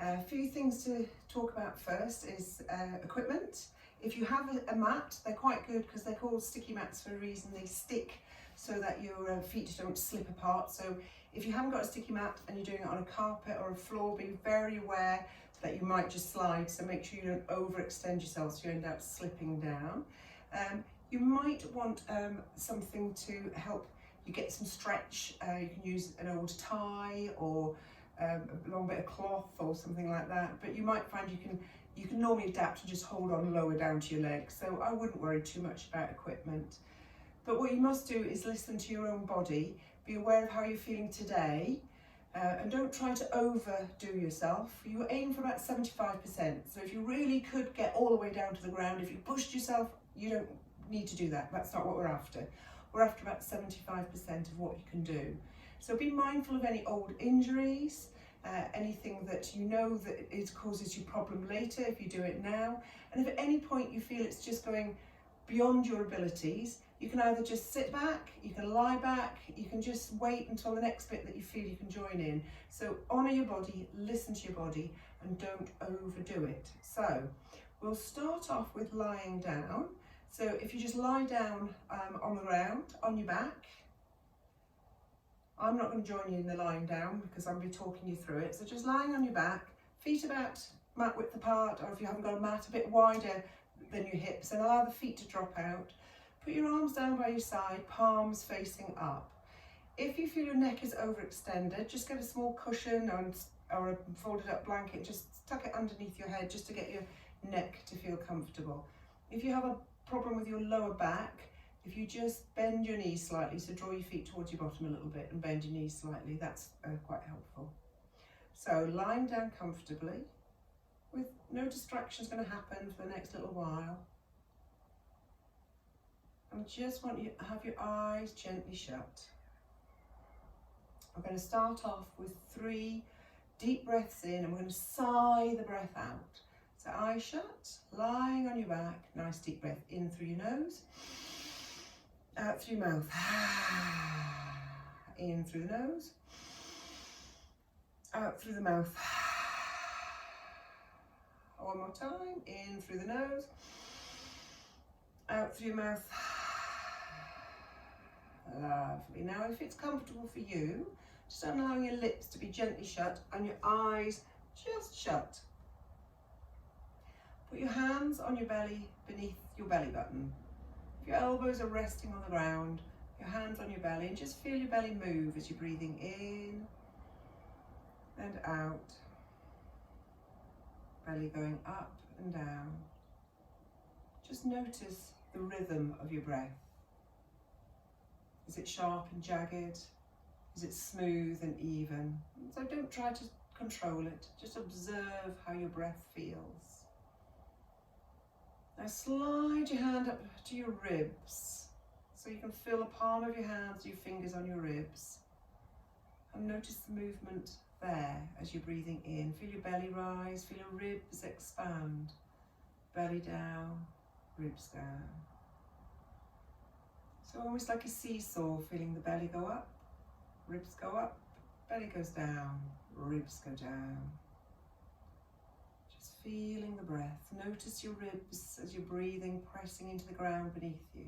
A few things to talk about first is equipment. If you have a mat, they're quite good because they're called sticky mats for a reason. They stick so that your feet don't slip apart. So if you haven't got a sticky mat and you're doing it on a carpet or a floor, be very aware that you might just slide. So make sure you don't overextend yourself so you end up slipping down. You might want something to help you get some stretch. You can use an old tie or a long bit of cloth or something like that, but you might find you can normally adapt and just hold on lower down to your legs, so I wouldn't worry too much about equipment. But what you must do is listen to your own body, be aware of how you're feeling today, and don't try to overdo yourself. You aim for about 75%, so if you really could get all the way down to the ground, if you pushed yourself, you don't need to do that. That's not what we're after. We're after about 75% of what you can do. So be mindful of any old injuries, anything that you know that it causes you problem later if you do it now. And if at any point you feel it's just going beyond your abilities, you can either just sit back, you can lie back, you can just wait until the next bit that you feel you can join in. So honour your body, listen to your body, and don't overdo it. So we'll start off with lying down. So if you just lie down on the ground, on your back. I'm not going to join you in the lying down because I'll be talking you through it. So just lying on your back, feet about mat width apart, or if you haven't got a mat, a bit wider than your hips, and allow the feet to drop out. Put your arms down by your side, palms facing up. If you feel your neck is overextended, just get a small cushion or a folded up blanket, just tuck it underneath your head just to get your neck to feel comfortable. If you have a problem with your lower back, if you just bend your knees slightly, so draw your feet towards your bottom a little bit and bend your knees slightly, that's quite helpful. So lying down comfortably, with no distractions going to happen for the next little while. And just want you to have your eyes gently shut. I'm going to start off with 3 deep breaths in, and we're going to sigh the breath out. So eyes shut, lying on your back, nice deep breath in through your nose. Out through your mouth, in through the nose, out through the mouth. One more time, in through the nose, out through your mouth. Lovely. Now if it's comfortable for you, just allowing your lips to be gently shut and your eyes just shut. Put your hands on your belly beneath your belly button. If your elbows are resting on the ground, your hands on your belly, and just feel your belly move as you're breathing in and out. Belly going up and down. Just notice the rhythm of your breath. Is it sharp and jagged? Is it smooth and even? So don't try to control it, just observe how your breath feels. Now slide your hand up to your ribs, so you can feel the palm of your hands, your fingers on your ribs. And notice the movement there as you're breathing in. Feel your belly rise, feel your ribs expand. Belly down, ribs down. So almost like a seesaw, feeling the belly go up, ribs go up, belly goes down, ribs go down. Feeling the breath. Notice your ribs as you're breathing, pressing into the ground beneath you.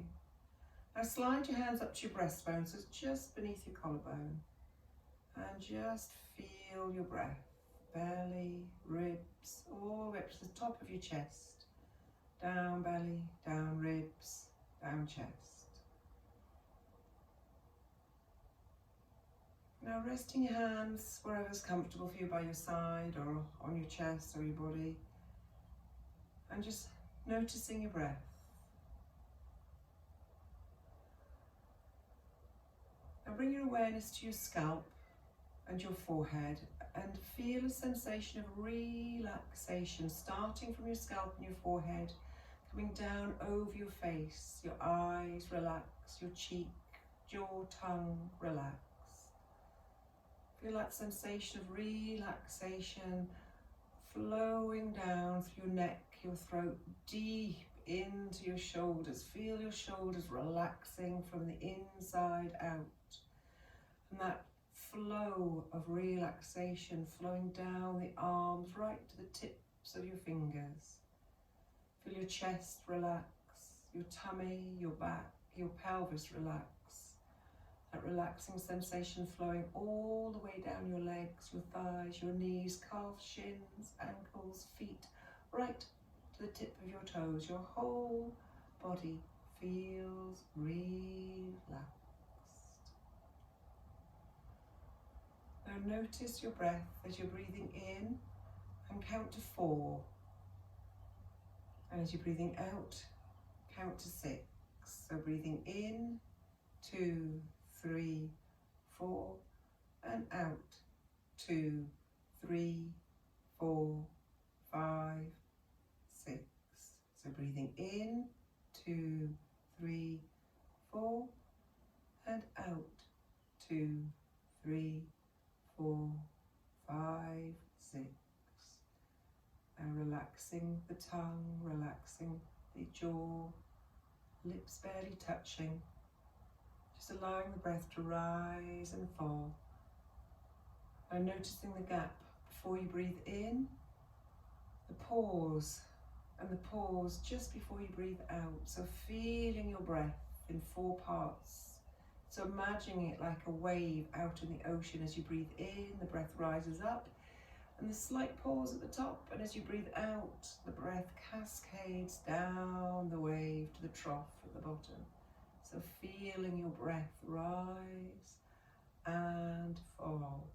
Now slide your hands up to your breastbone, so it's just beneath your collarbone. And just feel your breath. Belly, ribs, all the way up to the top of your chest. Down belly, down ribs, down chest. Now resting your hands wherever's comfortable for you, by your side or on your chest or your body, and just noticing your breath. Now bring your awareness to your scalp and your forehead and feel a sensation of relaxation starting from your scalp and your forehead, coming down over your face, your eyes relax, your cheek, jaw, tongue relax. Feel that sensation of relaxation flowing down through your neck, your throat, deep into your shoulders. Feel your shoulders relaxing from the inside out. And that flow of relaxation flowing down the arms right to the tips of your fingers. Feel your chest relax, your tummy, your back, your pelvis relax. That relaxing sensation flowing all the way down your legs, your thighs, your knees, calves, shins, ankles, feet, right to the tip of your toes. Your whole body feels relaxed. Now notice your breath as you're breathing in and count to 4. And as you're breathing out, count to 6. So breathing in, 2, 3, 4, and out, 2, 3, 4, 5, 6. So breathing in, 2, 3, 4, and out, 2, 3, 4, 5, 6. And relaxing the tongue, relaxing the jaw, lips barely touching. Just allowing the breath to rise and fall. And noticing the gap before you breathe in, the pause, and the pause just before you breathe out. So feeling your breath in 4 parts. So imagining it like a wave out in the ocean. As you breathe in, the breath rises up, and the slight pause at the top, and as you breathe out, the breath cascades down the wave to the trough at the bottom. So feeling your breath rise and fall.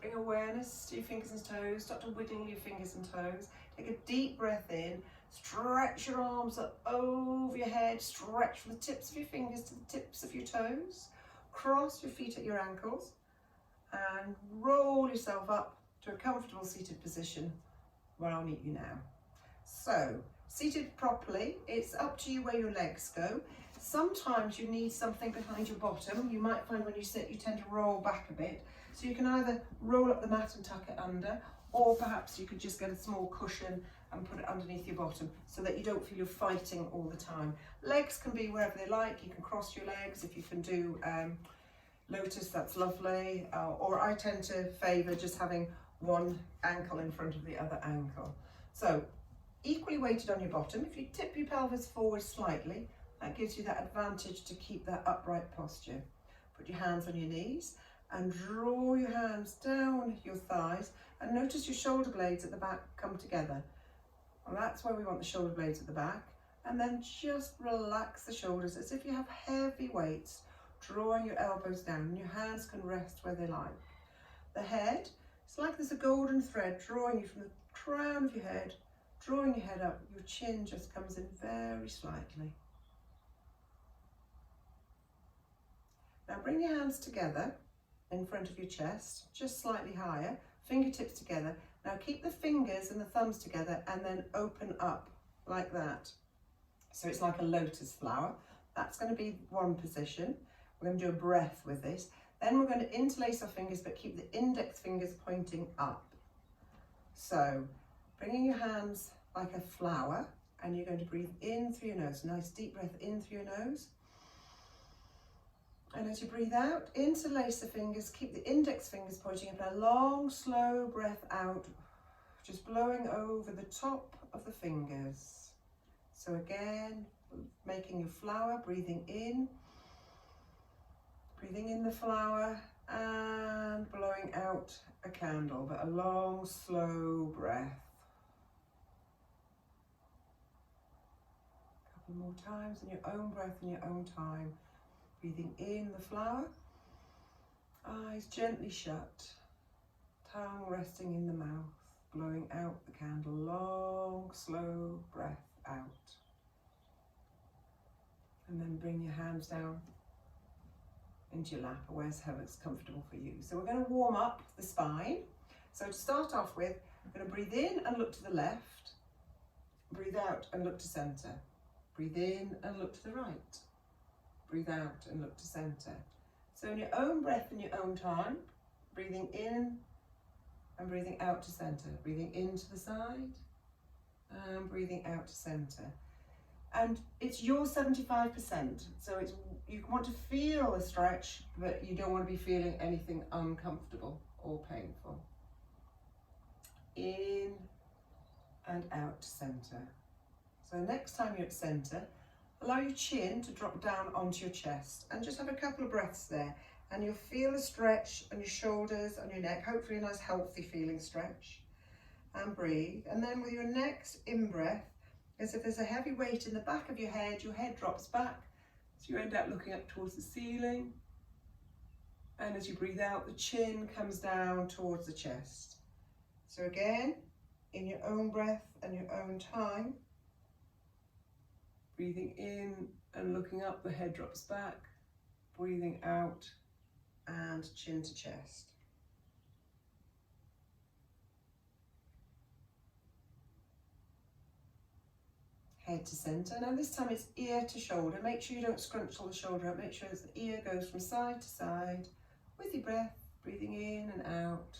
Bring awareness to your fingers and toes. Start to wiggle your fingers and toes. Take a deep breath in. Stretch your arms up over your head. Stretch from the tips of your fingers to the tips of your toes. Cross your feet at your ankles. And roll yourself up to a comfortable seated position where I'll meet you now. So, seated properly, it's up to you where your legs go. Sometimes you need something behind your bottom. You might find when you sit you tend to roll back a bit. So you can either roll up the mat and tuck it under, or perhaps you could just get a small cushion and put it underneath your bottom so that you don't feel you're fighting all the time. Legs can be wherever they like. You can cross your legs. If you can do lotus, that's lovely, or I tend to favour just having one ankle in front of the other ankle. So equally weighted on your bottom. If you tip your pelvis forward slightly, that gives you that advantage to keep that upright posture. Put your hands on your knees and draw your hands down your thighs, and notice your shoulder blades at the back come together. And that's where we want the shoulder blades at the back. And then just relax the shoulders as if you have heavy weights, drawing your elbows down, and your hands can rest where they like. The head, it's like there's a golden thread drawing you from the crown of your head, drawing your head up. Your chin just comes in very slightly. Now bring your hands together in front of your chest, just slightly higher, fingertips together. Now keep the fingers and the thumbs together and then open up like that. So it's like a lotus flower. That's going to be one position. We're going to do a breath with this. Then we're going to interlace our fingers but keep the index fingers pointing up. So bringing your hands like a flower, and you're going to breathe in through your nose. Nice deep breath in through your nose. And as you breathe out, interlace the fingers, keep the index fingers pointing up, and a long, slow breath out, just blowing over the top of the fingers. So again, making your flower, breathing in the flower, and blowing out a candle, but a long, slow breath. A couple more times in your own breath, in your own time. Breathing in the flower, eyes gently shut, tongue resting in the mouth, blowing out the candle, long, slow breath out. And then bring your hands down into your lap, or wherever's comfortable for you. So we're going to warm up the spine. So to start off with, I'm going to breathe in and look to the left, breathe out and look to centre, breathe in and look to the right. Breathe out and look to centre. So in your own breath, in your own time, breathing in and breathing out to centre. Breathing into the side and breathing out to center. And it's your 75%, so it's, you want to feel a stretch, but you don't want to be feeling anything uncomfortable or painful. In and out to center. So next time you're at center, allow your chin to drop down onto your chest and just have a couple of breaths there, and you'll feel a stretch on your shoulders, on your neck, hopefully a nice healthy feeling stretch. And breathe, and then with your next in-breath, as if there's a heavy weight in the back of your head drops back, so you end up looking up towards the ceiling. And as you breathe out, the chin comes down towards the chest. So again, in your own breath and your own time, breathing in and looking up, the head drops back, breathing out and chin to chest. Head to center. Now this time it's ear to shoulder. Make sure you don't scrunch all the shoulder up. Make sure the ear goes from side to side with your breath, breathing in and out.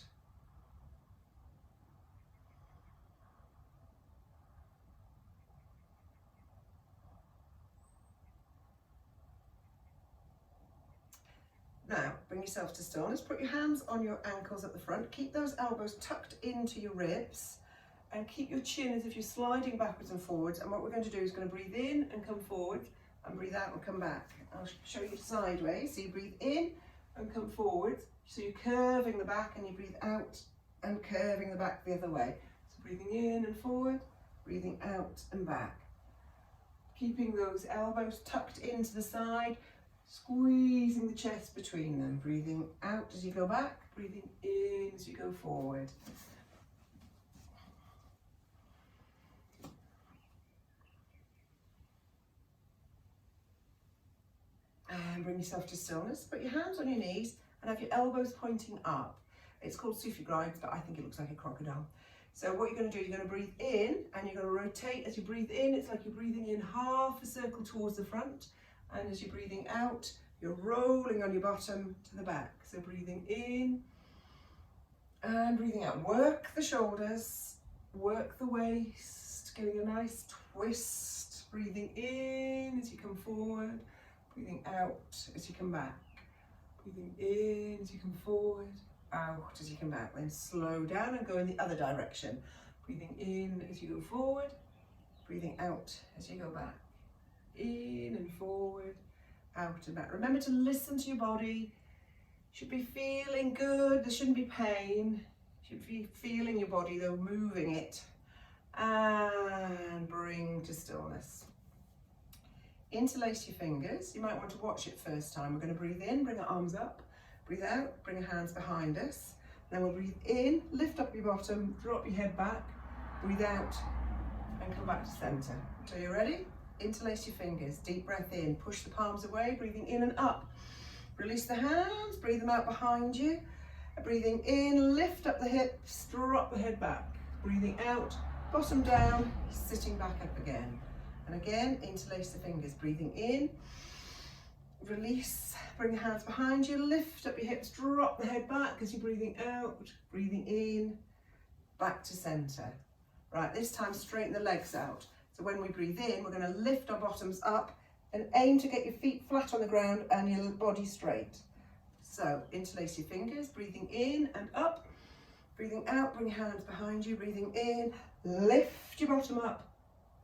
Now bring yourself to stillness. Put your hands on your ankles at the front. Keep those elbows tucked into your ribs. And keep your chin as if you're sliding backwards and forwards. And what we're going to do is going to breathe in and come forward, and breathe out and come back. I'll show you sideways. So you breathe in and come forward. So you're curving the back, and you breathe out and curving the back the other way. So breathing in and forward, breathing out and back. Keeping those elbows tucked into the side, squeezing the chest between them. Breathing out as you go back, breathing in as you go forward. And bring yourself to stillness. Put your hands on your knees and have your elbows pointing up. It's called Sufi grind, but I think it looks like a crocodile. So what you're going to do, you're going to breathe in and you're going to rotate. As you breathe in, it's like you're breathing in half a circle towards the front. And as you're breathing out, you're rolling on your bottom to the back. So breathing in and breathing out. Work the shoulders, work the waist, getting a nice twist. Breathing in as you come forward. Breathing out as you come back. Breathing in as you come forward, out as you come back. Then slow down and go in the other direction. Breathing in as you go forward, breathing out as you go back. In and forward, out and back. Remember to listen to your body. You should be feeling good. There shouldn't be pain. You should be feeling your body though, moving it. And bring to stillness. Interlace your fingers. You might want to watch it first time. We're going to breathe in, bring our arms up, breathe out, bring your hands behind us. Then we'll breathe in, lift up your bottom, drop your head back, breathe out and come back to center. So you're ready? Interlace your fingers, deep breath in, push the palms away, breathing in and up. Release the hands, breathe them out behind you. Breathing in, lift up the hips, drop the head back. Breathing out, bottom down, sitting back up again. And again, interlace the fingers, breathing in, release, bring your hands behind you, lift up your hips, drop the head back as you're breathing out, breathing in, back to center. Right, this time straighten the legs out. So when we breathe in, we're going to lift our bottoms up and aim to get your feet flat on the ground and your body straight. So interlace your fingers, breathing in and up, breathing out, bring your hands behind you, breathing in, lift your bottom up,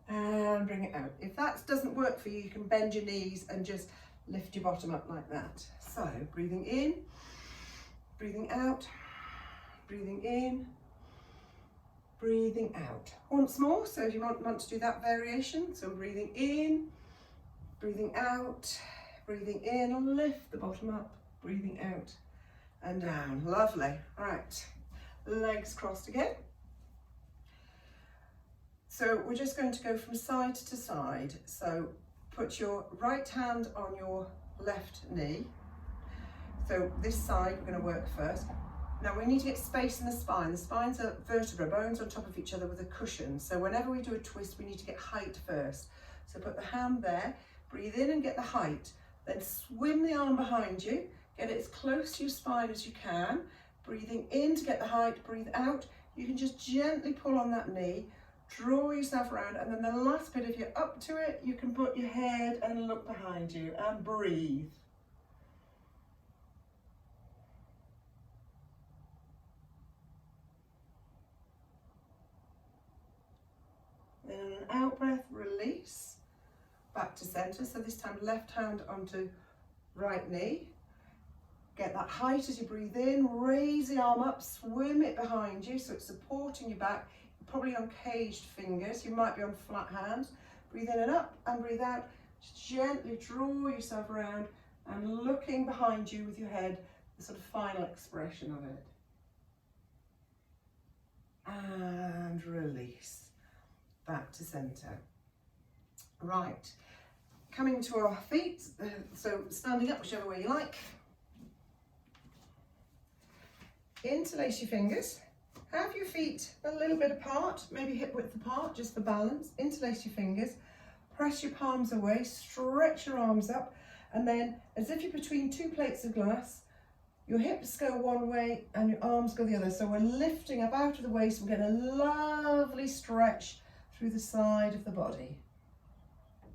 and bring it out. If that doesn't work for you, you can bend your knees and just lift your bottom up like that. So breathing in, breathing out, breathing in, breathing out. Once more, so if you want to do that variation, so breathing in, breathing out, breathing in, lift the bottom up, breathing out and down. Lovely. Right, legs crossed again. So we're just going to go from side to side. So put your right hand on your left knee. So this side we're going to work first. Now we need to get space in the spine. The spines are vertebra, bones on top of each other with a cushion. So whenever we do a twist, we need to get height first. So put the hand there, breathe in and get the height. Then swim the arm behind you, get it as close to your spine as you can. Breathing in to get the height, breathe out. You can just gently pull on that knee Draw yourself around, and then the last bit, if you're up to it, you can put your head and look behind you and breathe. Then on an out breath, release, back to center. So this time left hand onto right knee. Get that height as you breathe in, raise the arm up, swim it behind you so it's supporting your back. You're probably on caged fingers, you might be on flat hands. Breathe in and up and breathe out. Just gently draw yourself around and looking behind you with your head, the sort of final expression of it. And release, back to center. Right, coming to our feet, so standing up whichever way you like. Interlace your fingers, have your feet a little bit apart, maybe hip width apart, just for balance. Interlace your fingers, press your palms away, stretch your arms up, and then as if you're between two plates of glass, your hips go one way and your arms go the other. So we're lifting up out of the waist, we're getting a lovely stretch through the side of the body.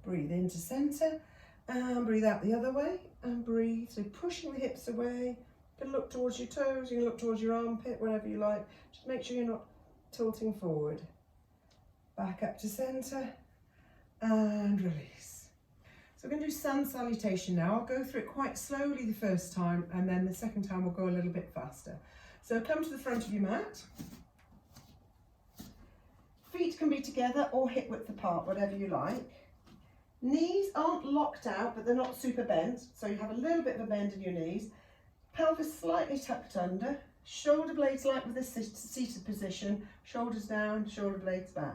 Breathe into center and breathe out the other way and breathe. So pushing the hips away. You can look towards your toes, you can look towards your armpit, whatever you like. Just make sure you're not tilting forward. Back up to centre and release. So we're going to do sun salutation now. I'll go through it quite slowly the first time, and then the second time we'll go a little bit faster. So come to the front of your mat. Feet can be together or hip width apart, whatever you like. Knees aren't locked out, but they're not super bent, so you have a little bit of a bend in your knees. Pelvis slightly tucked under, shoulder blades like with the seated position, shoulders down, shoulder blades back.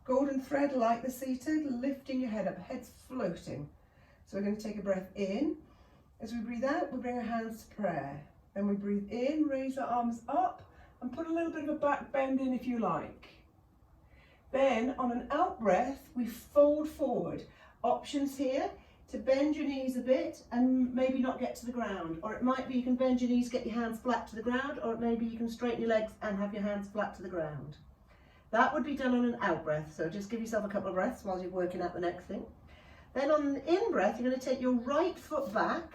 Golden thread like the seated, lifting your head up, head's floating. So we're going to take a breath in. As we breathe out, we bring our hands to prayer. Then we breathe in, raise our arms up, and put a little bit of a back bend in if you like. Then on an out breath, we fold forward. Options here. To bend your knees a bit and maybe not get to the ground, or it might be you can bend your knees, get your hands flat to the ground, or maybe you can straighten your legs and have your hands flat to the ground. That would be done on an out breath, so just give yourself a couple of breaths while you're working out the next thing. Then on an in breath, you're going to take your right foot back,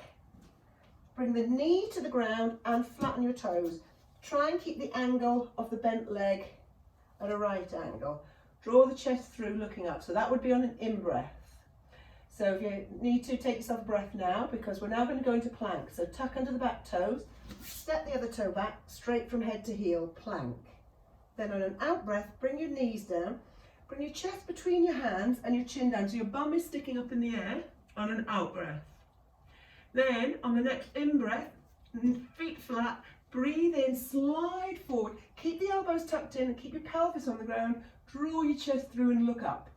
bring the knee to the ground and flatten your toes. Try and keep the angle of the bent leg at a right angle. Draw the chest through looking up, so that would be on an in breath. So if you need to, take yourself a breath now, because we're now going to go into plank. So tuck under the back toes, step the other toe back, straight from head to heel, plank. Then on an out breath, bring your knees down, bring your chest between your hands and your chin down, so your bum is sticking up in the air on an out breath. Then on the next in breath, feet flat, breathe in, slide forward, keep the elbows tucked in and keep your pelvis on the ground, draw your chest through and look up.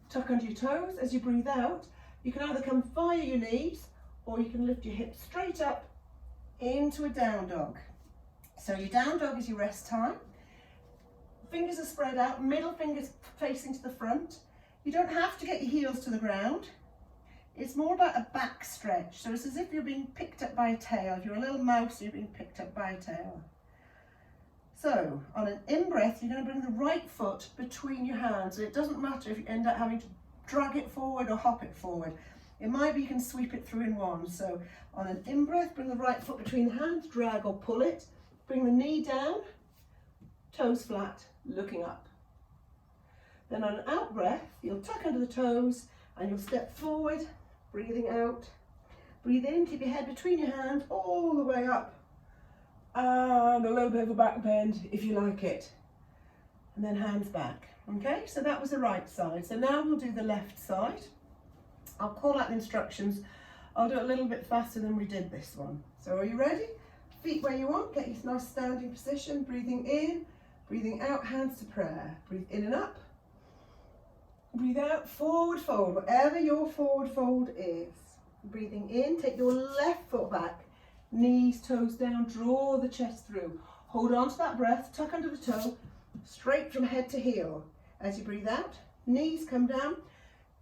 Tuck under your toes. As you breathe out, you can either come via your knees or you can lift your hips straight up into a down dog. So your down dog is your rest time. Fingers are spread out, middle fingers facing to the front. You don't have to get your heels to the ground. It's more about a back stretch. So it's as if you're being picked up by a tail. If you're a little mouse, you're being picked up by a tail. So on an in breath, you're going to bring the right foot between your hands. And it doesn't matter if you end up having to drag it forward or hop it forward. It might be you can sweep it through in one. So on an in breath, bring the right foot between the hands, drag or pull it. Bring the knee down, toes flat, looking up. Then on an out breath, you'll tuck under the toes and you'll step forward, breathing out. Breathe in, keep your head between your hands all the way up. And a little bit of a back bend if you like it. And then hands back. Okay, so that was the right side. So now we'll do the left side. I'll call out the instructions. I'll do it a little bit faster than we did this one. So are you ready? Feet where you want, get your nice standing position. Breathing in, breathing out, hands to prayer. Breathe in and up. Breathe out, forward fold, whatever your forward fold is. Breathing in, take your left foot back. Knees, toes down, draw the chest through. Hold on to that breath, tuck under the toe, straight from head to heel. As you breathe out, knees come down,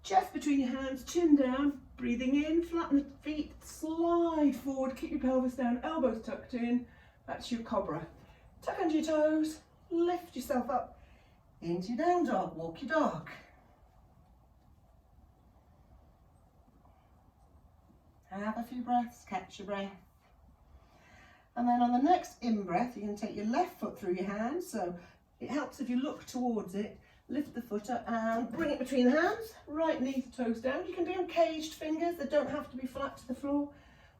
chest between your hands, chin down. Breathing in, flatten the feet, slide forward, keep your pelvis down, elbows tucked in. That's your cobra. Tuck under your toes, lift yourself up, Into your down dog, walk your dog. Have a few breaths, catch your breath. And then on the next in-breath, you're going to take your left foot through your hands. So it helps if you look towards it, lift the foot up and bring it between the hands. Right knee to toes down. You can do them caged fingers. They don't have to be flat to the floor.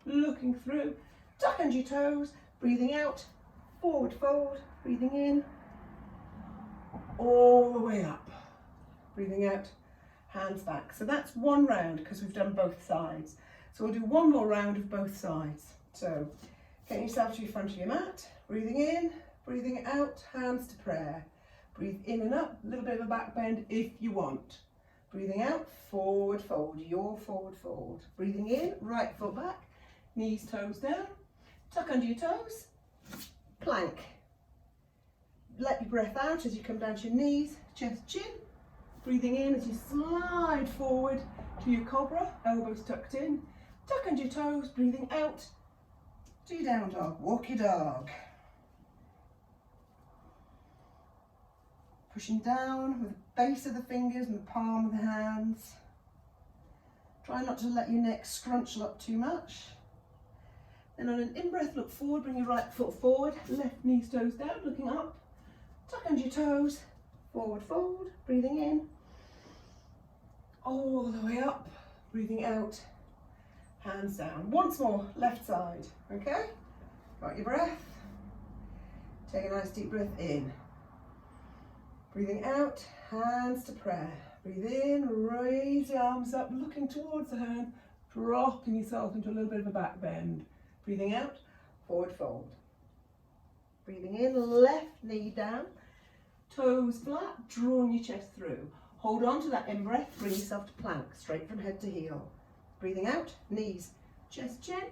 Looking through, tuck under your toes, breathing out, forward fold, breathing in, all the way up. Breathing out, hands back. So that's one round because we've done both sides. So we'll do one more round of both sides. So get yourself to your front of your mat, breathing in, breathing out, hands to prayer. Breathe in and up, a little bit of a back bend if you want. Breathing out, forward fold, your forward fold. Breathing in, right foot back, knees, toes down, tuck under your toes, plank. Let your breath out as you come down to your knees, chest, chin. Breathing in as you slide forward to your cobra, elbows tucked in, tuck under your toes, breathing out, do your down dog, walk your dog. Pushing down with the base of the fingers and the palm of the hands. Try not to let your neck scrunch up too much. Then on an in-breath, look forward, bring your right foot forward, left knees, toes down, looking up, tuck under your toes, forward fold, breathing in, all the way up, breathing out, hands down. Once more, left side, okay? Got your breath. Take a nice deep breath in. Breathing out, hands to prayer. Breathe in, raise the arms up, looking towards the hand, dropping yourself into a little bit of a back bend. Breathing out, forward fold. Breathing in, left knee down, toes flat, drawing your chest through. Hold on to that in-breath, bring yourself to plank, straight from head to heel. Breathing out, knees, chest, chin.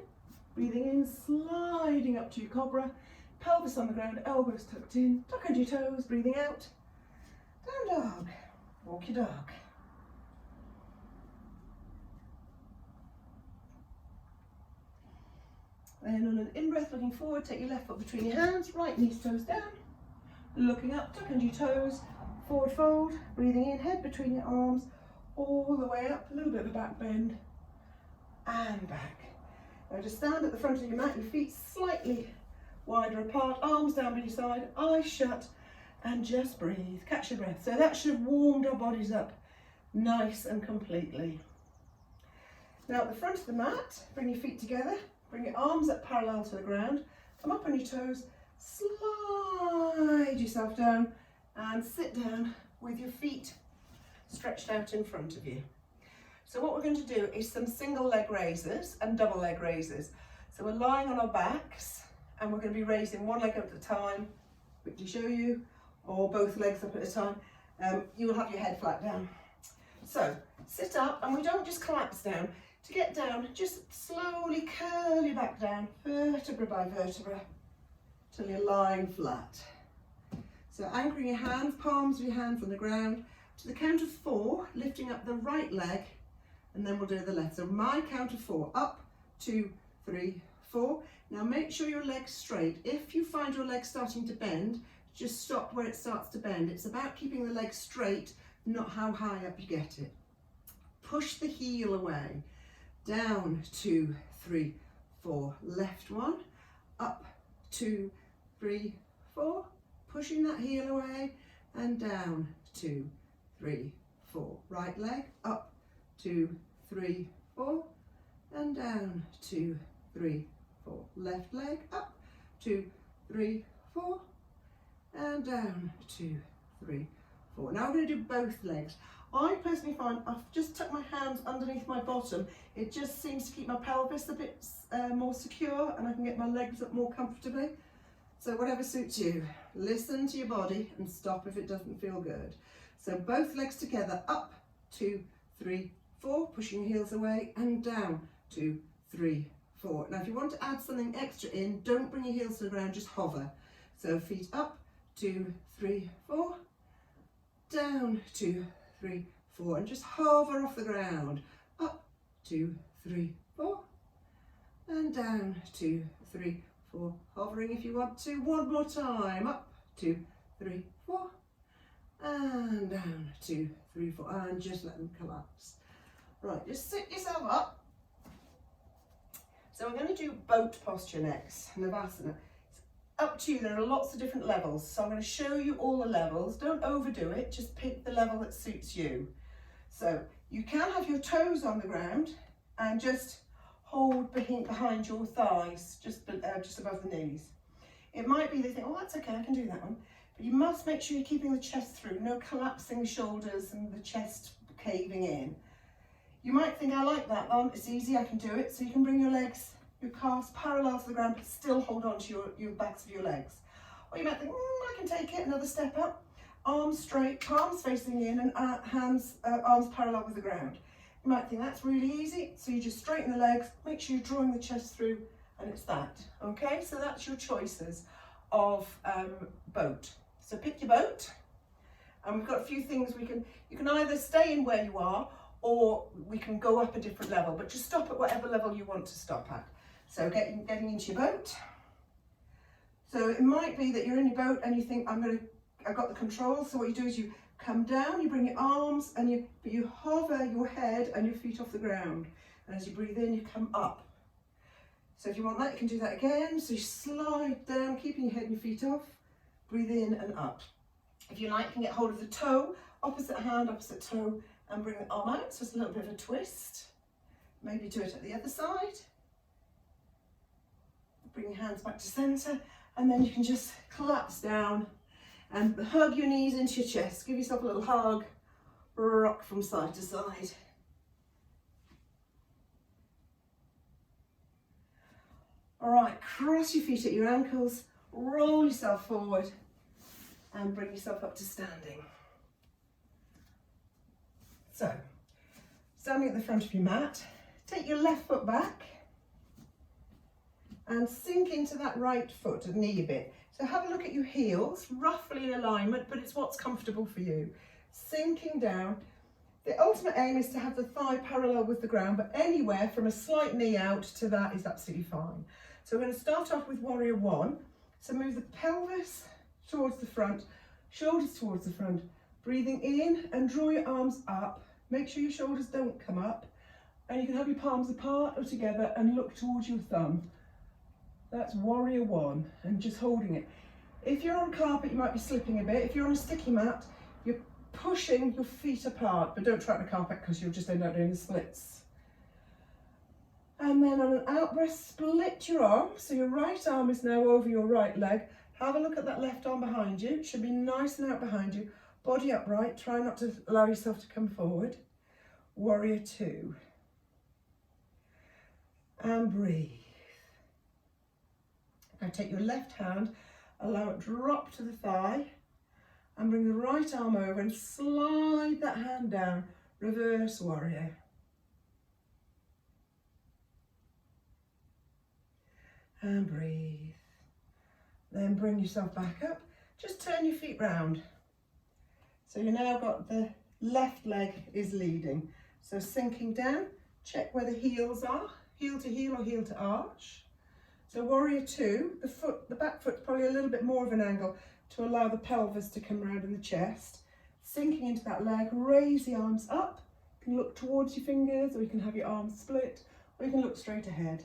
Breathing in, sliding up to your cobra, pelvis on the ground, elbows tucked in, tuck under your toes, breathing out, down dog, walk your dog. Then on an in-breath, looking forward, take your left foot between your hands, right knees, toes down, looking up, tuck under your toes, forward fold, breathing in, head between your arms, all the way up, a little bit of a back bend, and back. Now just stand at the front of your mat, your feet slightly wider apart, arms down by your side, eyes shut, and just breathe, catch your breath. So that should have warmed our bodies up nice and completely. Now at the front of the mat, bring your feet together, bring your arms up parallel to the ground, come up on your toes, slide yourself down and sit down with your feet stretched out in front of you. So what we're going to do is some single leg raises and double leg raises. So we're lying on our backs and we're going to be raising one leg up at a time, quickly show you, or both legs up at a time. You will have your head flat down. So sit up, and we don't just collapse down. To get down, just slowly curl your back down, vertebra by vertebra, till you're lying flat. So anchoring your hands, palms of your hands on the ground, to the count of 4, lifting up the right leg, and then we'll do the left. So my count of 4, up, 2, 3, 4. Now make sure your leg's straight. If you find your leg starting to bend, just stop where it starts to bend. It's about keeping the leg straight, not how high up you get it. Push the heel away. Down, 2, 3, 4. Left one, up, 2, 3, 4. Pushing that heel away, and down, 2, 3, 4. Right leg, up, 2, 3, 4. And down, 2, 3, 4. Left leg, up, 2, 3, 4. And down, 2, 3, 4. Now we're going to do both legs. I personally find I've just tucked my hands underneath my bottom. It just seems to keep my pelvis a bit more secure, and I can get my legs up more comfortably. So whatever suits you. Listen to your body and stop if it doesn't feel good. So both legs together, up, 2, 3, 4, pushing your heels away, and down, 2, 3, 4. Now if you want to add something extra in, don't bring your heels to the ground, just hover. So feet up, 2, 3, 4, down, 2, 3, 4, and just hover off the ground, up, 2, 3, 4, and down, 2, 3, 4, hovering if you want to, one more time, up, 2, 3, 4, and down, 2, 3, 4, and just let them collapse. Right, just sit yourself up. So we're going to do boat posture next, Navasana. It's up to you, there are lots of different levels, so I'm going to show you all the levels. Don't overdo it, just pick the level that suits you. So you can have your toes on the ground and just hold behind your thighs, just above the knees. It might be they think, oh, that's okay, I can do that one. But you must make sure you're keeping the chest through, no collapsing the shoulders and the chest caving in. You might think, I like that one, it's easy, I can do it. So you can bring your legs, your calves parallel to the ground, but still hold on to your backs of your legs. Or you might think, I can take it, another step up. Arms straight, palms facing in, and arms parallel with the ground. You might think that's really easy, so you just straighten the legs, make sure you're drawing the chest through, and it's that. Okay, so that's your choices of boat. So pick your boat, and we've got a few things you can either stay in where you are, or we can go up a different level, but just stop at whatever level you want to stop at. So getting into your boat. So it might be that you're in your boat and you think, I've got the control. So what you do is you come down, you bring your arms, and you hover your head and your feet off the ground. And as you breathe in, you come up. So if you want that, you can do that again. So you slide down, keeping your head and your feet off, breathe in and up. If you like, you can get hold of the toe, opposite hand, opposite toe, and bring the arm out. So it's a little bit of a twist. Maybe do it at the other side. Bring your hands back to center, and then you can just collapse down and hug your knees into your chest. Give yourself a little hug, rock from side to side. All right, cross your feet at your ankles, roll yourself forward, and bring yourself up to standing. So, standing at the front of your mat, take your left foot back and sink into that right foot and knee a bit. So have a look at your heels, roughly in alignment, but it's what's comfortable for you. Sinking down. The ultimate aim is to have the thigh parallel with the ground, but anywhere from a slight knee out to that is absolutely fine. So we're going to start off with Warrior One. So move the pelvis towards the front, shoulders towards the front, breathing in and draw your arms up. Make sure your shoulders don't come up, and you can have your palms apart or together and look towards your thumb. That's Warrior One, and just holding it. If you're on carpet, you might be slipping a bit. If you're on a sticky mat, you're pushing your feet apart, but don't try it on the carpet because you'll just end up doing the splits. And then on an out breath, split your arm. So your right arm is now over your right leg. Have a look at that left arm behind you. It should be nice and out behind you. Body upright. Try not to allow yourself to come forward. Warrior Two. And breathe. Now take your left hand, allow it drop to the thigh, and bring the right arm over and slide that hand down. Reverse Warrior. And breathe. Then bring yourself back up. Just turn your feet round. So you now got the left leg is leading. So sinking down, check where the heels are, heel to heel or heel to arch. So Warrior Two, the back foot's probably a little bit more of an angle to allow the pelvis to come round in the chest. Sinking into that leg, raise the arms up. You can look towards your fingers, or you can have your arms split, or you can look straight ahead.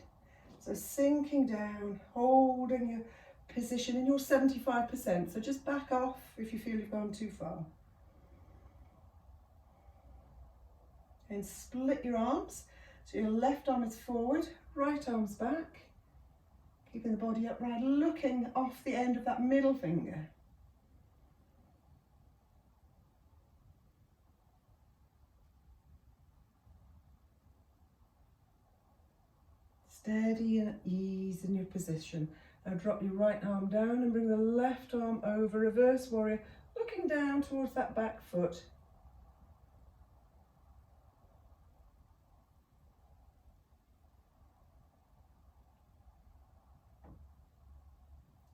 So sinking down, holding your position in your 75%. So just back off if you feel you've gone too far. And split your arms. So your left arm is forward, right arm's back. Keeping the body upright, looking off the end of that middle finger. Steady and ease in your position. Now drop your right arm down and bring the left arm over, Reverse Warrior, looking down towards that back foot.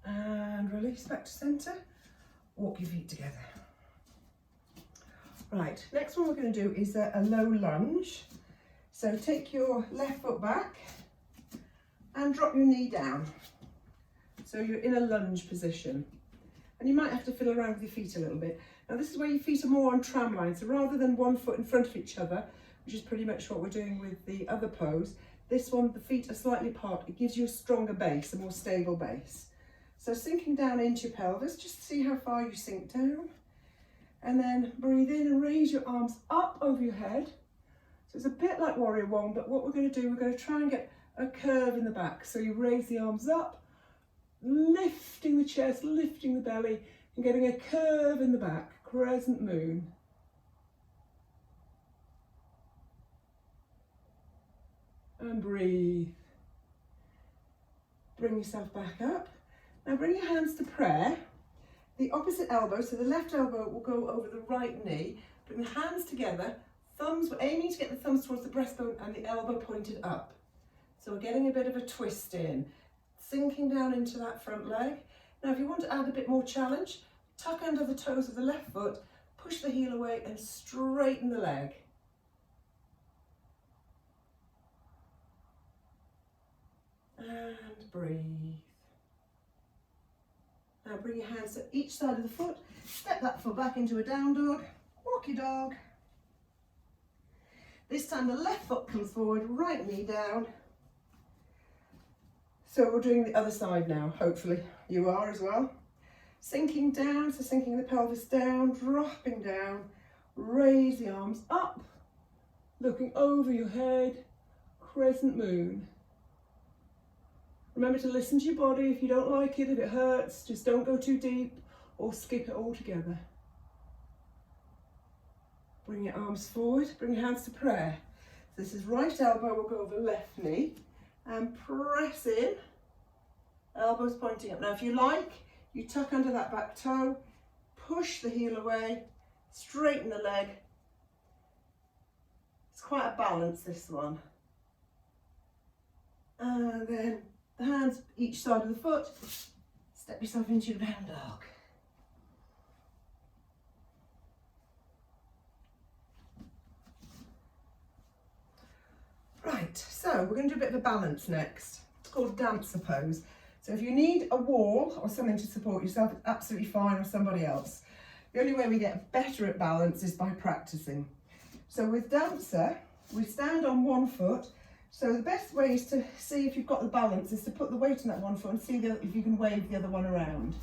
And release back to centre. Walk your feet together. Right, next one we're going to do is a low lunge. So take your left foot back and drop your knee down. So you're in a lunge position. and you might have to fiddle around with your feet a little bit. Now this is where your feet are more on tram line, so rather than one foot in front of each other, which is pretty much what we're doing with the other pose, this one, the feet are slightly apart. It gives you a stronger base, a more stable base. So sinking down into your pelvis, just see how far you sink down. And then breathe in and raise your arms up over your head. So it's a bit like Warrior One, but what we're going to do, we're going to try and get a curve in the back. So you raise the arms up, lifting the chest, lifting the belly, and getting a curve in the back, crescent moon. And breathe. Bring yourself back up. Now bring your hands to prayer. The opposite elbow, so the left elbow will go over the right knee. Bring the hands together. Thumbs, we're aiming to get the thumbs towards the breastbone and the elbow pointed up. So we're getting a bit of a twist in. Sinking down into that front leg. Now if you want to add a bit more challenge, tuck under the toes of the left foot, push the heel away and straighten the leg. And breathe. Now bring your hands to each side of the foot, step that foot back into a down dog, walk your dog. This time the left foot comes forward, right knee down. So we're doing the other side now, hopefully you are as well. Sinking down, so sinking the pelvis down, dropping down, raise the arms up, looking over your head, crescent moon. Remember to listen to your body. If you don't like it, if it hurts, just don't go too deep or skip it altogether. Bring your arms forward, bring your hands to prayer. So this is right elbow will go over left knee and press in, elbows pointing up. Now if you like, you tuck under that back toe, push the heel away, straighten the leg. It's quite a balance, this one. And then the hands each side of the foot, step yourself into your down dog. Right, so we're going to do a bit of a balance next. It's called dancer pose. So if you need a wall or something to support yourself, it's absolutely fine, or somebody else. The only way we get better at balance is by practicing. So with dancer, we stand on one foot. So the best way is to see if you've got the balance is to put the weight on that one foot and see if you can wave the other one around.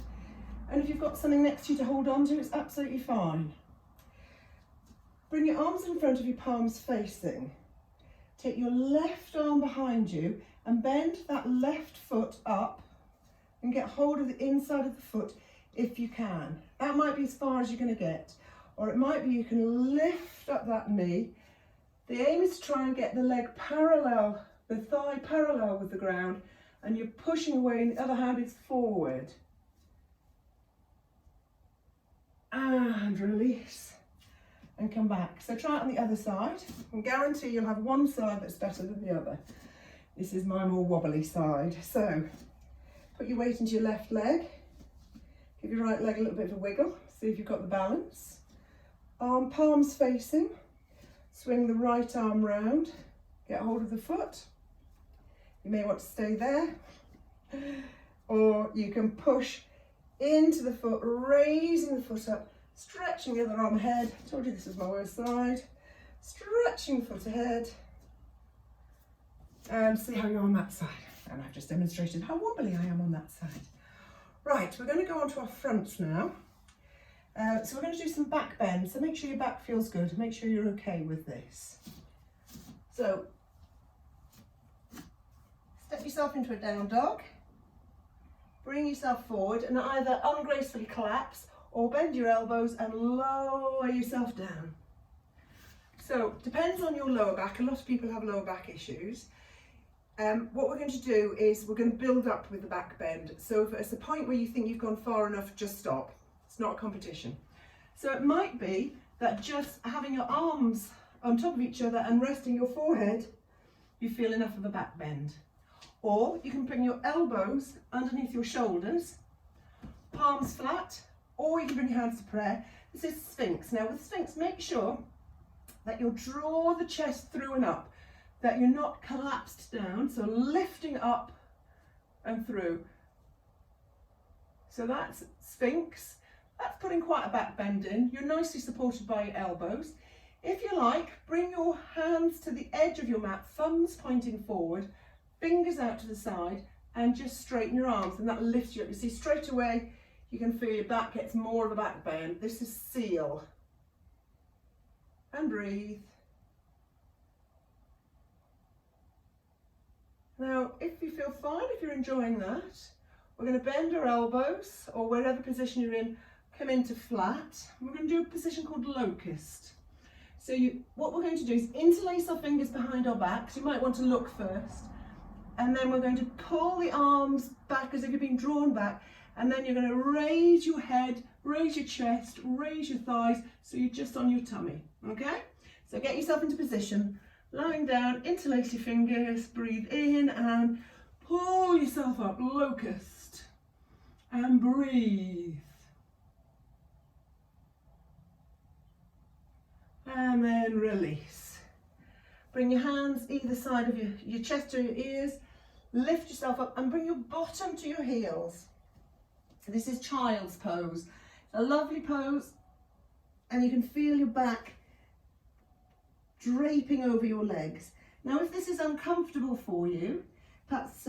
And if you've got something next to you to hold on to, it's absolutely fine. Bring your arms in front of you, palms facing. Take your left arm behind you and bend that left foot up and get hold of the inside of the foot if you can. That might be as far as you're going to get, or it might be you can lift up that knee. The aim is to try and get the leg parallel, the thigh parallel with the ground, and you're pushing away and the other hand is forward. And release. And come back. So try it on the other side. I guarantee you'll have one side that's better than the other. This is my more wobbly side. So put your weight into your left leg. Give your right leg a little bit of a wiggle. See if you've got the balance. Palms facing. Swing the right arm round. Get hold of the foot. You may want to stay there. Or you can push into the foot, raising the foot up. Stretching the other arm ahead. I told you this was my worst side. Stretching the foot ahead. And see how you're on that side. And I've just demonstrated how wobbly I am on that side. Right, we're going to go on to our fronts now. So we're going to do some back bends. So make sure your back feels good. Make sure you're okay with this. So step yourself into a down dog. Bring yourself forward and either ungracefully collapse or bend your elbows and lower yourself down. So depends on your lower back. A lot of people have lower back issues. What we're going to do is we're going to build up with the back bend. So if it's a point where you think you've gone far enough, just stop. It's not a competition. So it might be that just having your arms on top of each other and resting your forehead, you feel enough of a back bend. Or you can bring your elbows underneath your shoulders, palms flat, or you can bring your hands to prayer. This is Sphinx. Now with Sphinx, make sure that you'll draw the chest through and up, that you're not collapsed down, so lifting up and through. So that's Sphinx. That's putting quite a back bend in. You're nicely supported by your elbows. If you like, bring your hands to the edge of your mat, thumbs pointing forward, fingers out to the side, and just straighten your arms, and that lifts you up. You see, straight away, you can feel your back gets more of a back bend. This is Seal. And breathe. Now, if you feel fine, if you're enjoying that, we're going to bend our elbows, or wherever position you're in, come into flat. We're going to do a position called locust. So what we're going to do is interlace our fingers behind our backs. You might want to look first. And then we're going to pull the arms back as if you're being drawn back. And then you're going to raise your head, raise your chest, raise your thighs, so you're just on your tummy, okay? So get yourself into position, lying down, interlace your fingers, breathe in and pull yourself up, locust, and breathe. And then release. Bring your hands either side of your chest or your ears, lift yourself up and bring your bottom to your heels. This is child's pose. A lovely pose, and you can feel your back draping over your legs. Now if this is uncomfortable for you, perhaps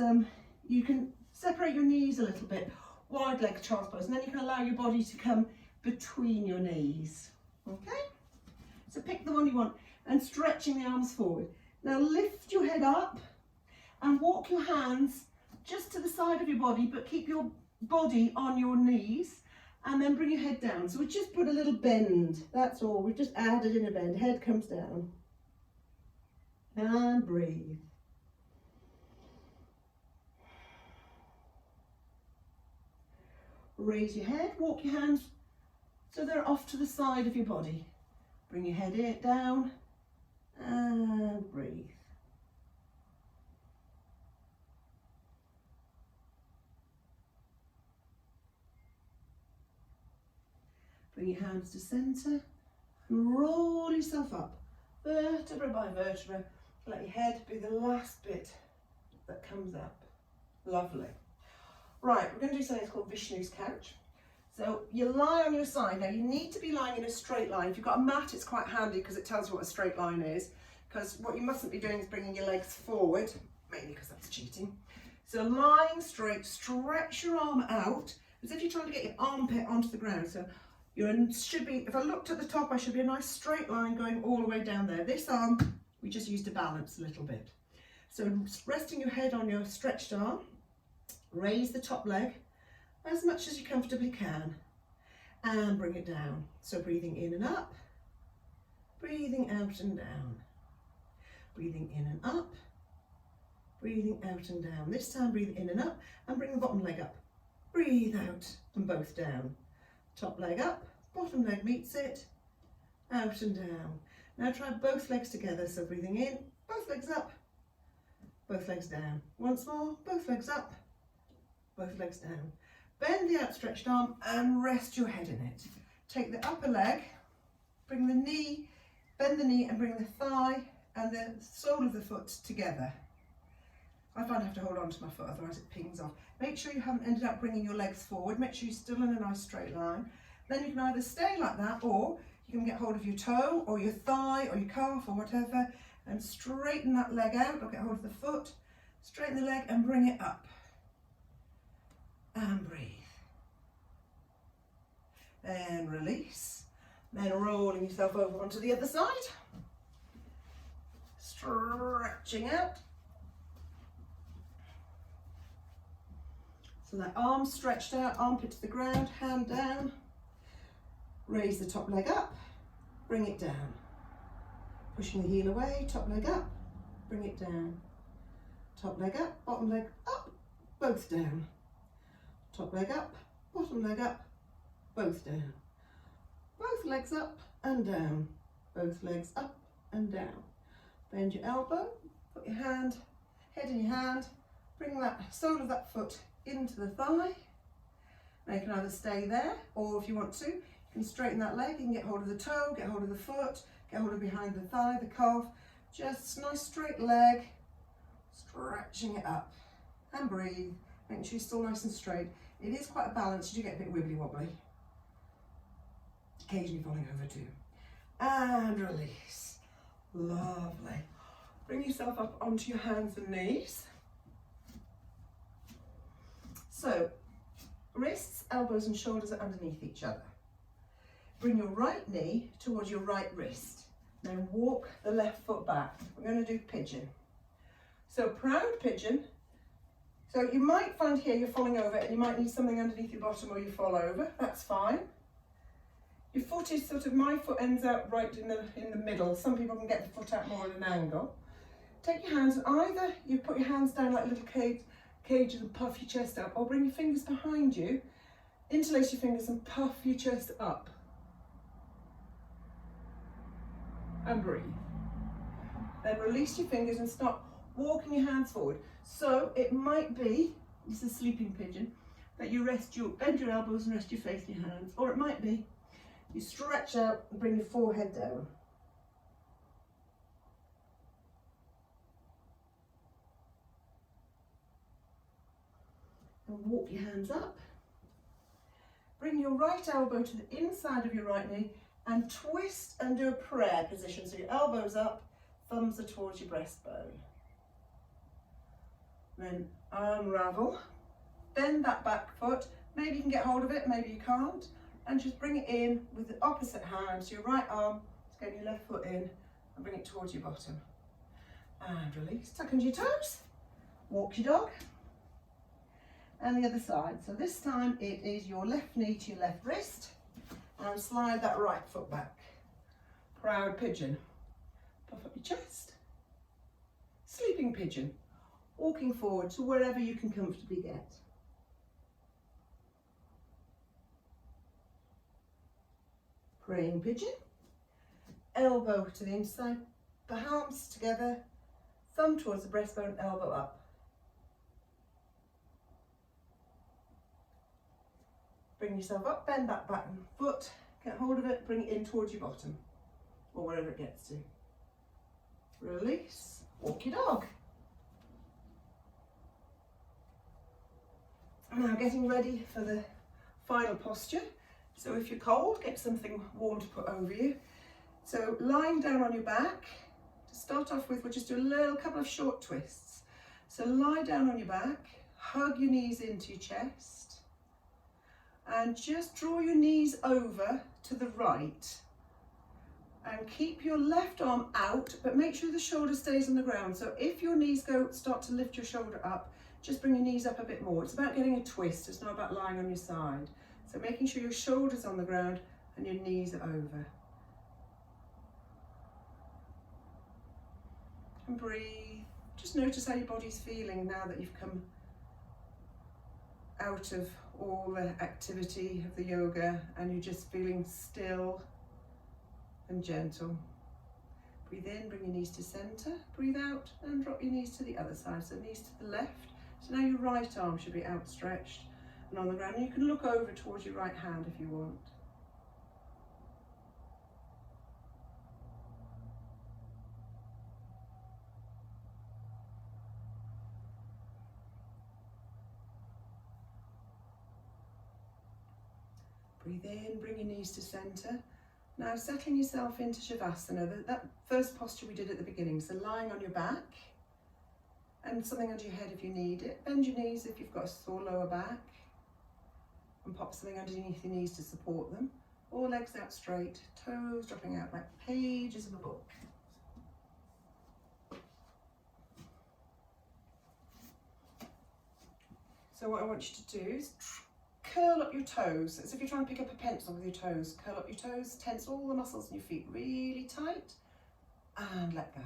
you can separate your knees a little bit, wide leg child's pose, and then you can allow your body to come between your knees. Okay? So pick the one you want, and stretching the arms forward. Now lift your head up and walk your hands just to the side of your body, but keep your body on your knees, and then bring your head down. So we just put a little bend, that's all. We've just added in a bend. Head comes down. And breathe. Raise your head, walk your hands so they're off to the side of your body. Bring your head down and breathe. Bring your hands to centre and roll yourself up, vertebra by vertebra. Let your head be the last bit that comes up. Lovely. Right, we're going to do something called Vishnu's couch. So you lie on your side. Now you need to be lying in a straight line. If you've got a mat, it's quite handy because it tells you what a straight line is. Because what you mustn't be doing is bringing your legs forward, mainly because that's cheating. So lying straight, stretch your arm out as if you're trying to get your armpit onto the ground. So should be, if I looked at the top, I should be a nice straight line going all the way down there. This arm, we just used to balance a little bit. So resting your head on your stretched arm, raise the top leg as much as you comfortably can and bring it down. So breathing in and up, breathing out and down, breathing in and up, breathing out and down. This time breathe in and up and bring the bottom leg up. Breathe out and both down. Top leg up, bottom leg meets it, out and down. Now try both legs together. So breathing in, both legs up, both legs down. Once more, both legs up, both legs down. Bend the outstretched arm and rest your head in it. Take the upper leg, bring the knee, bend the knee and bring the thigh and the sole of the foot together. I find I have to hold on to my foot, otherwise it pings off. Make sure you haven't ended up bringing your legs forward. Make sure you're still in a nice straight line. Then you can either stay like that, or you can get hold of your toe or your thigh or your calf or whatever and straighten that leg out, or get hold of the foot, straighten the leg and bring it up. And breathe. Then release. Then rolling yourself over onto the other side. Stretching out. So that arm stretched out, armpit to the ground, hand down. Raise the top leg up, bring it down. Pushing the heel away, top leg up, bring it down. Top leg up, bottom leg up, both down. Top leg up, bottom leg up, both down. Both legs up and down. Both legs up and down. Bend your elbow, put your hand, head in your hand, bring that sole of that foot into the thigh. Now you can either stay there, or if you want to, you can straighten that leg. You can get hold of the toe, get hold of the foot, get hold of behind the thigh, the calf. Just nice straight leg, stretching it up and breathe, making sure you're still nice and straight. It is quite a balance, you do get a bit wibbly wobbly. Occasionally falling over too. And release. Lovely. Bring yourself up onto your hands and knees. So, wrists, elbows and shoulders are underneath each other. Bring your right knee towards your right wrist. Then walk the left foot back. We're going to do pigeon. So proud pigeon. So you might find here you're falling over and you might need something underneath your bottom or you fall over. That's fine. Your foot is sort of, my foot ends out right in the middle. Some people can get the foot out more at an angle. Take your hands, either you put your hands down like little cages and puff your chest up, or bring your fingers behind you, interlace your fingers and puff your chest up. And breathe. Then release your fingers and start walking your hands forward. So it might be, this is sleeping pigeon, that you bend your elbows and rest your face in your hands, or it might be you stretch out and bring your forehead down. And walk your hands up. Bring your right elbow to the inside of your right knee and twist and do a prayer position. So your elbows up, thumbs are towards your breastbone. Then unravel, bend that back foot. Maybe you can get hold of it, maybe you can't. And just bring it in with the opposite hand. So your right arm is getting your left foot in and bring it towards your bottom. And release, tuck into your toes, walk your dog. And the other side. So this time it is your left knee to your left wrist and slide that right foot back. Proud pigeon. Puff up your chest. Sleeping pigeon. Walking forward to wherever you can comfortably get. Praying pigeon. Elbow to the inside, palms together, thumb towards the breastbone, elbow up. Bring yourself up, bend that back foot, get hold of it, bring it in towards your bottom, or wherever it gets to. Release, walk your dog. Now getting ready for the final posture. So if you're cold, get something warm to put over you. So lying down on your back, to start off with, we'll just do a couple of short twists. So lie down on your back, hug your knees into your chest, and just draw your knees over to the right. And keep your left arm out, but make sure the shoulder stays on the ground. So if your knees start to lift your shoulder up, just bring your knees up a bit more. It's about getting a twist, it's not about lying on your side. So making sure your shoulder's on the ground and your knees are over. And breathe. Just notice how your body's feeling now that you've come out of all the activity of the yoga and you're just feeling still and gentle. Breathe in, bring your knees to center. Breathe out and drop your knees to the other side. So knees to the left. So now your right arm should be outstretched and on the ground. And you can look over towards your right hand if you want. Breathe in, bring your knees to center. Now settling yourself into Shavasana, that first posture we did at the beginning. So lying on your back and something under your head if you need it. Bend your knees if you've got a sore lower back and pop something underneath your knees to support them. Or legs out straight, toes dropping out like pages of a book. So what I want you to do is curl up your toes, as if you're trying to pick up a pencil with your toes. Curl up your toes, tense all the muscles in your feet really tight, and let go.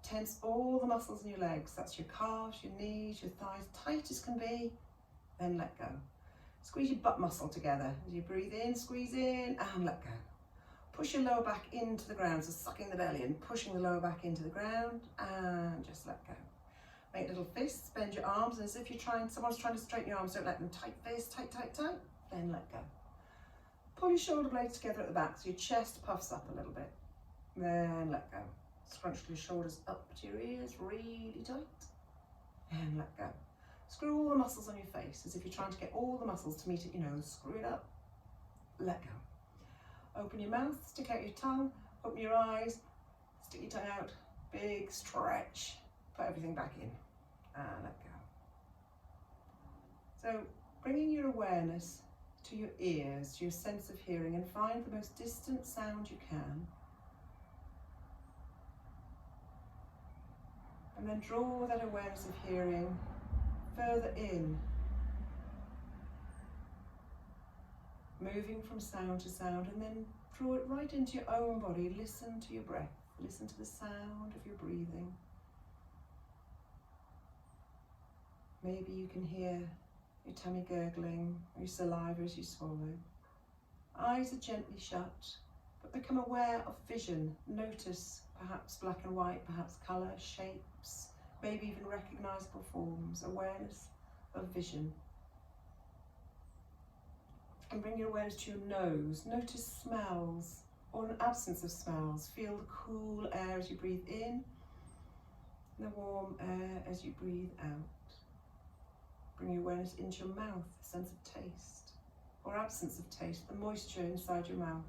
Tense all the muscles in your legs, that's your calves, your knees, your thighs, tight as can be, then let go. Squeeze your butt muscle together. As you breathe in, squeeze in, and let go. Push your lower back into the ground, so sucking the belly and pushing the lower back into the ground, and just let go. Make little fists, bend your arms, and as if someone's trying to straighten your arms, don't let them tight fist, tight, tight, tight, then let go. Pull your shoulder blades together at the back, so your chest puffs up a little bit, then let go. Scrunch your shoulders up to your ears, really tight, and let go. Screw all the muscles on your face as if you're trying to get all the muscles to meet at your nose. Screw it up. Let go. Open your mouth, stick out your tongue, open your eyes, stick your tongue out. Big stretch. Put everything back in and let go. So bringing your awareness to your ears, to your sense of hearing, and find the most distant sound you can. And then draw that awareness of hearing further in, moving from sound to sound, and then draw it right into your own body. Listen to your breath, listen to the sound of your breathing. Maybe you can hear your tummy gurgling, or your saliva as you swallow. Eyes are gently shut, but become aware of vision. Notice perhaps black and white, perhaps colour, shapes, maybe even recognisable forms. Awareness of vision. And bring your awareness to your nose. Notice smells or an absence of smells. Feel the cool air as you breathe in, and the warm air as you breathe out. Bring your awareness into your mouth, a sense of taste or absence of taste, the moisture inside your mouth.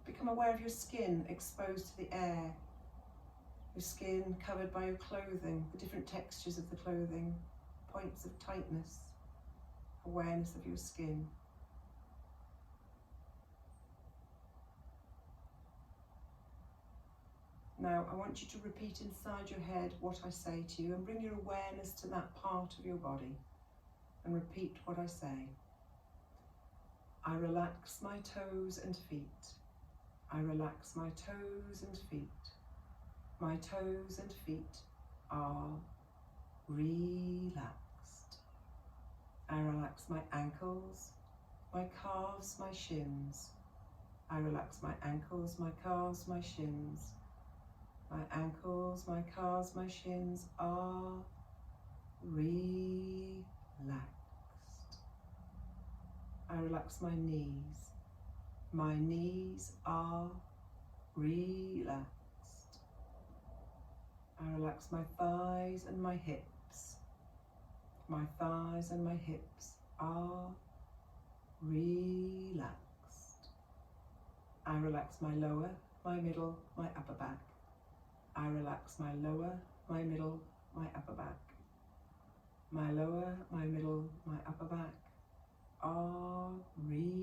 Become aware of your skin exposed to the air, your skin covered by your clothing, the different textures of the clothing, points of tightness, awareness of your skin. Now I want you to repeat inside your head what I say to you, and bring your awareness to that part of your body and repeat what I say. I relax my toes and feet. I relax my toes and feet. My toes and feet are relaxed. I relax my ankles, my calves, my shins. I relax my ankles, my calves, my shins. My ankles, my calves, my shins are relaxed. I relax my knees. My knees are relaxed. I relax my thighs and my hips. My thighs and my hips are relaxed. I relax my lower, my middle, my upper back. I relax my lower, my middle, my upper back. My lower, my middle, my upper back are relaxed.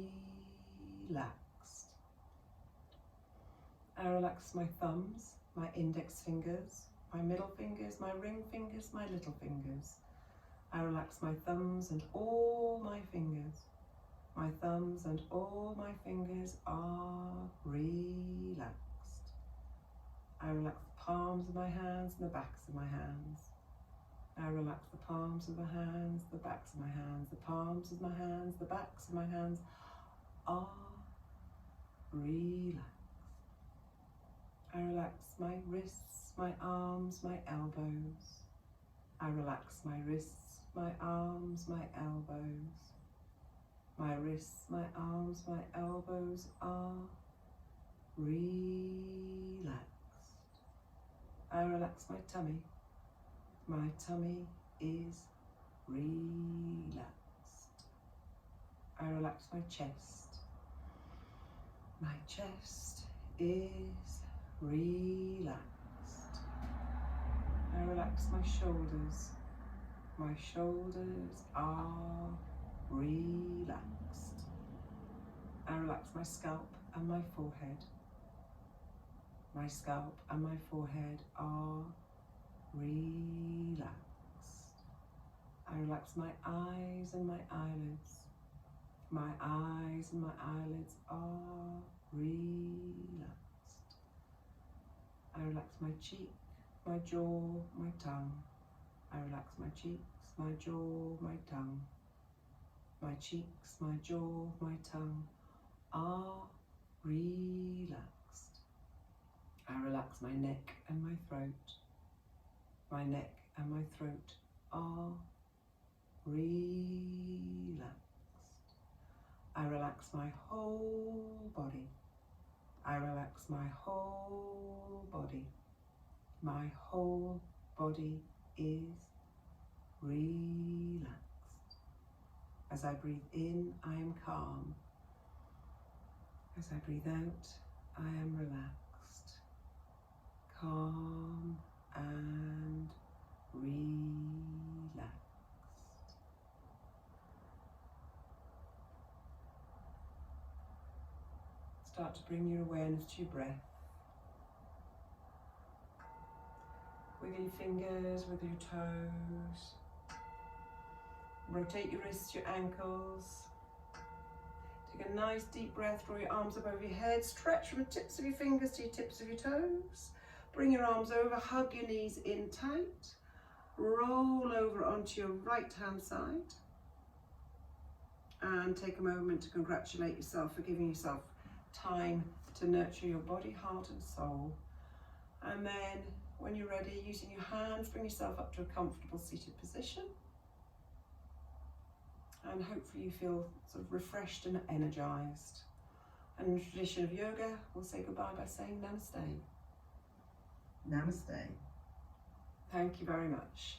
I relax my thumbs, my index fingers, my middle fingers, my ring fingers, my little fingers. I relax my thumbs and all my fingers. My thumbs and all my fingers are relaxed. I relax the palms of my hands and the backs of my hands. I relax the palms of the hands, the backs of my hands. The palms of my hands, the backs of my hands are relaxed. I relax my wrists, my arms, my elbows. I relax my wrists, my arms, my elbows. My wrists, my arms, my elbows are relaxed. I relax my tummy. My tummy is relaxed. I relax my chest. My chest is relaxed. I relax my shoulders. My shoulders are relaxed. I relax my scalp and my forehead. My scalp and my forehead are relaxed. I relax my eyes and my eyelids. My eyes and my eyelids are relaxed. I relax my cheek, my jaw, my tongue. I relax my cheeks, my jaw, my tongue. My cheeks, my jaw, my tongue are relaxed. I relax my neck and my throat. My neck and my throat are relaxed. I relax my whole body. I relax my whole body. My whole body is relaxed. As I breathe in, I am calm. As I breathe out, I am relaxed, calm and relaxed. Start to bring your awareness to your breath. Wiggle your fingers, wiggle your toes. Rotate your wrists, your ankles. Take a nice deep breath, draw your arms above your head, stretch from the tips of your fingers to your tips of your toes. Bring your arms over, hug your knees in tight. Roll over onto your right hand side. And take a moment to congratulate yourself for giving yourself time to nurture your body, heart and soul. And then when you're ready, using your hands, bring yourself up to a comfortable seated position. And hopefully you feel sort of refreshed and energized. And in the tradition of yoga, we'll say goodbye by saying namaste. Namaste. Thank you very much.